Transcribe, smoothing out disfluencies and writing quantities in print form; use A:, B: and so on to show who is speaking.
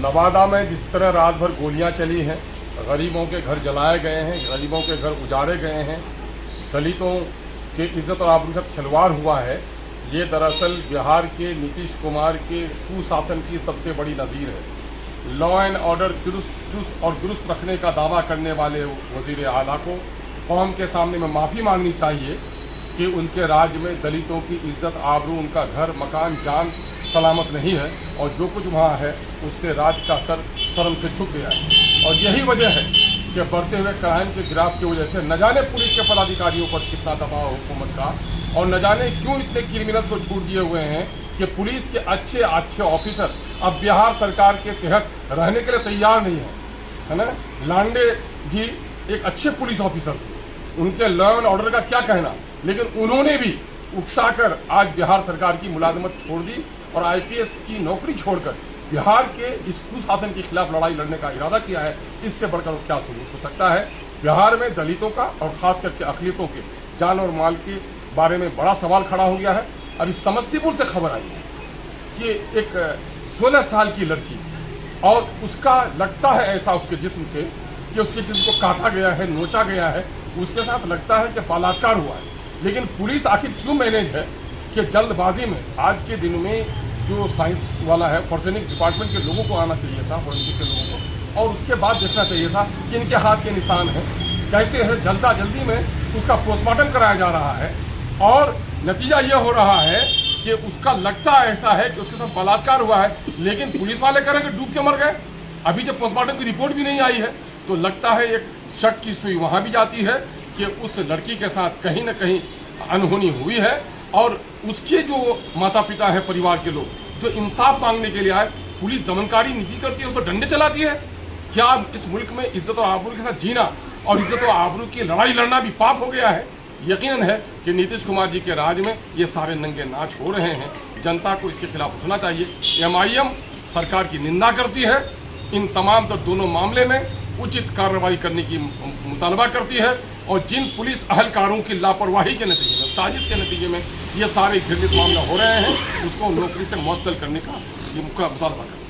A: नवादा में जिस तरह रात भर गोलियां चली हैं, गरीबों के घर जलाए गए हैं, गरीबों के घर उजाड़े गए हैं, दलितों के इज्जत और आबरू के साथ खिलवाड़ हुआ है, ये दरअसल बिहार के नीतीश कुमार के कुशासन की सबसे बड़ी नज़ीर है। लॉ एंड ऑर्डर चुस्त और दुरुस्त रखने का दावा करने वाले वज़ीर आला को कौम के सामने में माफ़ी मांगनी चाहिए कि उनके राज्य में दलितों की इज्जत आबरू, उनका घर मकान जान सलामत नहीं है और जो कुछ वहाँ है उससे राज्य का सर शर्म से झुक गया है। और यही वजह है कि बढ़ते हुए क्राइम के ग्राफ की वजह से न जाने पुलिस के पदाधिकारियों पर कितना दबाव हुकूमत का, और न जाने क्यों इतने क्रिमिनल्स को छूट दिए हुए हैं कि पुलिस के अच्छे ऑफिसर अब बिहार सरकार के तहत रहने के लिए तैयार नहीं है ना। लांडे जी एक अच्छे पुलिस ऑफिसर थे, उनके लॉ एंड ऑर्डर का क्या कहना, लेकिन उन्होंने भी उकसाकर आज बिहार सरकार की मुलाजमत छोड़ दी और आईपीएस की नौकरी छोड़कर बिहार के इस कुशासन के खिलाफ लड़ाई लड़ने का इरादा किया है। इससे बढ़कर क्या सबूत हो सकता है। बिहार में दलितों का और खास करके अक़लियतों के जान और माल के बारे में बड़ा सवाल खड़ा हो गया है। अभी समस्तीपुर से खबर आई है कि एक 16 साल की लड़की और उसका लगता है ऐसा उसके जिस्म से कि उसके जिस्म को काटा गया है, नोचा गया है, उसके साथ लगता है कि बलात्कार हुआ है। लेकिन पुलिस आखिर क्यों मैनेज है कि जल्दबाजी में आज के दिन में जो साइंस वाला है, फॉरेंसिक डिपार्टमेंट के लोगों को आना चाहिए था, फॉरेंसिक के लोगों को, और उसके बाद देखना चाहिए था कि इनके हाथ के निशान हैं कैसे है। जल्दी में उसका पोस्टमार्टम कराया जा रहा है और नतीजा ये हो रहा है कि उसका लगता ऐसा है कि उसके साथ बलात्कार हुआ है, लेकिन पुलिस वाले कह रहे हैं कि डूब के मर गए। अभी जब पोस्टमार्टम की रिपोर्ट भी नहीं आई है तो लगता है एक शक की सुई वहाँ भी जाती है कि उस लड़की के साथ कहीं ना कहीं अनहोनी हुई है और उसके जो माता पिता है, परिवार के लोग जो इंसाफ मांगने के लिए आए, पुलिस दमनकारी नीति करती है, उस पर डंडे चलाती है। क्या इस मुल्क में इज्जत और आबरू के साथ जीना और इज्जत और आबरू की लड़ाई लड़ना भी पाप हो गया है? यकीनन है कि नीतीश कुमार जी के राज में ये सारे नंगे नाच हो रहे हैं। जनता को इसके खिलाफ उठना चाहिए। MIM सरकार की निंदा करती है, इन तमाम दोनों मामले में उचित कार्रवाई करने की मुतालबा करती है और जिन पुलिस अहलकारों की लापरवाही के नतीजे में, साजिश के नतीजे में ये सारे घृणित मामला हो रहे हैं, उसको नौकरी से मुअत्तल करने का ये मुतालबा करती है।